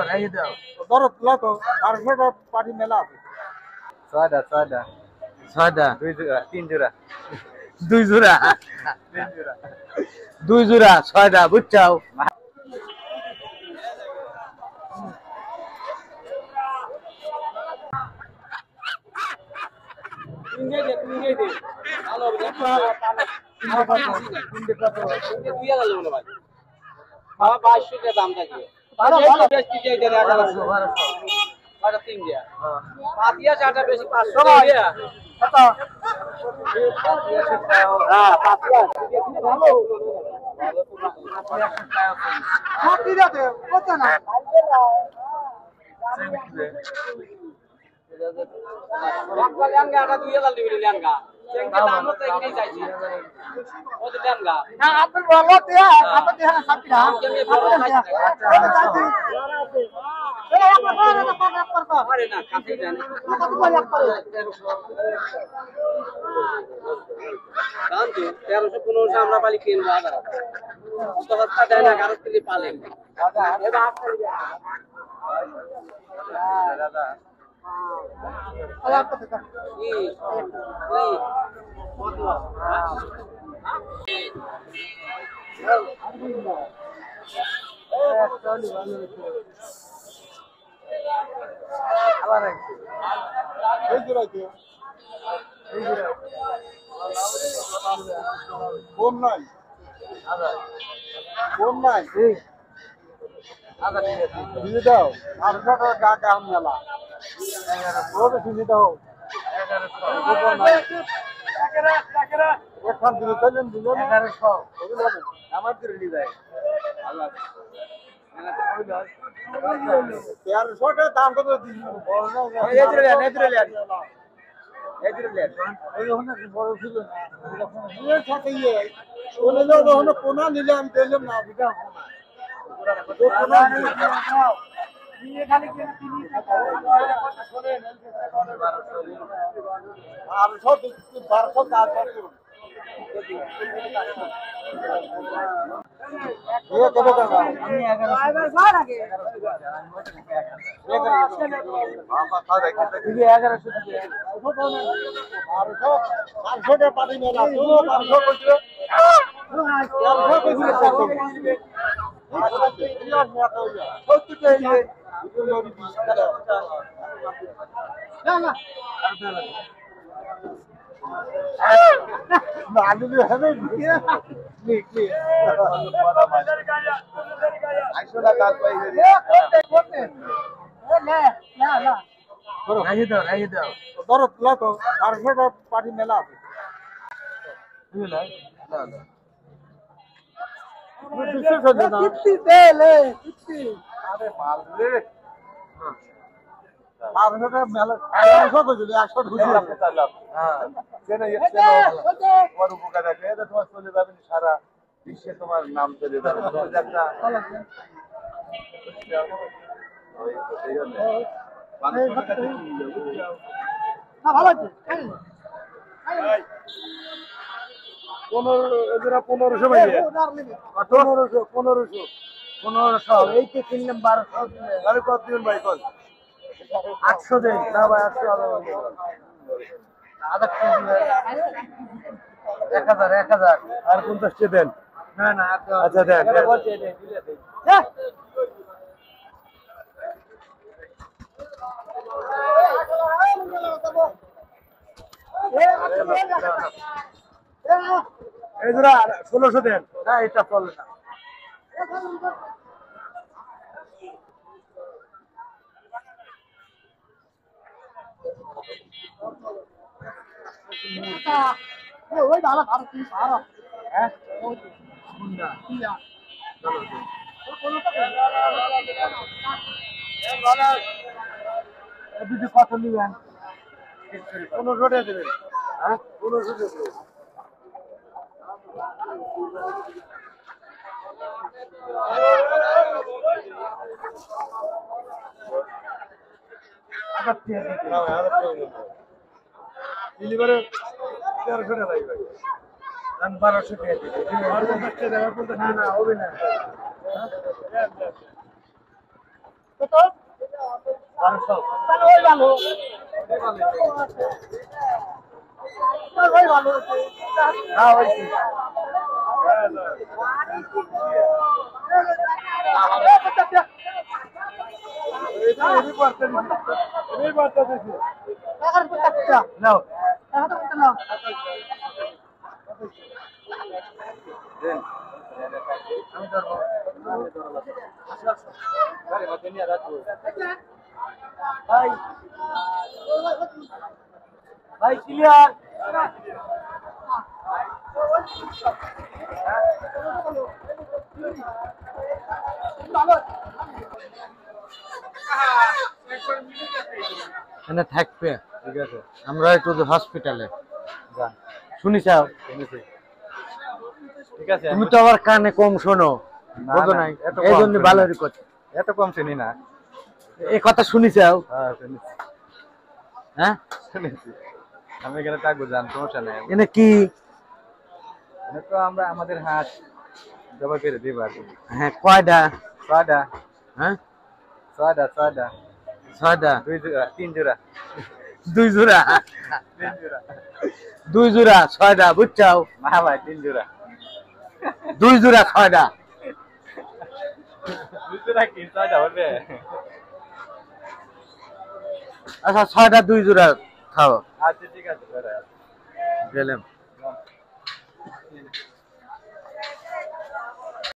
রাহি দাও ধরো তুলা তো 400 পাটি মেলা আছে ছয়টা দুই জোড়া তিন জোড়া দুই জোড়া তিন জোড়া দুই জোড়া ছয়টা বুঝছাও দাম থাকে তিন দিয়া পাতিয়া চারটা বেশি 500 দিয়া হ্যাঁ পাতিয়া ভালো হাতি দাও কত না বাবা লেনগা এটা 2000 দিবি লেনগা চেঙ্গে দাম তো এখানেই চাইছি ও তো লেনগা হ্যাঁ আপনি বলো তে আপনি এখানে সাথীরা কেমনে বলো চাইছি আরে না কাছে জানি কত বল এক করে দাম তো 1315 আমরা পালি কিনবো আদা তো হত্যা দেয় না গারত থেকে পালেন দাদা এবার আপনার দাদা কত টাকা আবার এই জোড়া কি এই জোড়া কম নাই কম নাই দিয়ে দাও 800 টাকা কাম মেলা 1100 দিয়ে দাও 1100 একখান দিলে চলেন দিল 1100 আমার দিলে নিয়ে যায় আল্লাহ 1300 টাকা দাম কত দিন বল না নেদ্রল্যান্ড ওই ওখানে বড় ছিল না এর সাথে ইয়ে বলে দাও ওখানে কোনা নিলে আমি দিলাম না বুঝা কোনা নিয়ে খালি কি তিনি শুনেন আর সব 1200 কাজ করুন ये कब का हमने 11 बार आगे हां खा दे ये 1100 दिए वो कौन है 800 के पार्टी में ला तू 800 को दियो 800 को दियो ना ना आलू भी है नहीं नहीं आइसोला काट पाई है कोते ए ले करो राही दाও ধরো তুলা তো 400 পাটি মেলা আছে বুঝলা না না कितनी तेल है कितनी अरे माल रे 500 का मेला 100 को দিলে 100 ঢুকে হ্যাঁ কেন और উপকার আছে এটা তোমার চলে যাবে সারা বিশ্বে তোমার নাম চলে যাবে একটা ওই তো এই জন্য 500 টাকা না ভালো আছে 1500 ভাই 1500 এই যে 3 নাম্বার 1200 আরে কত দিন ভাই কল 800 দেন না ভাই 800 আদা 1000 আর 50 টি দেন না না আচ্ছা দেন এই জোড়া 1600 দেন না এটা চলে না ওই দাদা আর কি আর হ্যাঁ গুন্ডা কিয়া চলো দিদি কত নিবেন 1500 টাকা দেবেন হ্যাঁ 1500 দেবেন আবার দিয়ে দিন না আবার দিয়ে দিন ডেলিভারি 1300 টাকা ভাই আমি 1200 টাকা দিই। না না হবে না কত 1200 তাহলে ওই ভালো ওই ভালো হ্যাঁ ওই নাও আমি ধরবো। আরে বাদ নিয়ে রাখবো। ভাই ভাই ক্লিয়ার এখানে থাকবে। ঠিক আছে আমরা একটু হসপিটালে যান শুনিছাও। শুনেছি ঠিক আছে তুমি তো আবার কানে কম শোনো, না, বুঝো না, নাই, এত এই কম জন্য শুনি ভালো না। কথা। এত কম চিনি না এই কথা শুনিছাও। হ্যাঁ শুনেছি হ্যাঁ শুনেছি আমি এখানে থাকবো যান সমস্যা নেই এনে কি? এটা তো আমরা আমাদের হাত জবাই করে দিব আর কি হ্যাঁ কয়টা? ছয়টা হ্যাঁ ছয়টা ছয়টা ছয়টা। দুই জোড়া তিন জোড়া দুই জোড়া, তিন জোড়া দুই জোড়া ছয়টা, বুঝছাও? না ভাই তিন জোড়া দুই জোড়া ছয়টা। দুই জোড়া কি ছয়টা হবে আচ্ছা ছয়টা দুই জোড়া খাও। আচ্ছা ঠিক আছে গেলাম।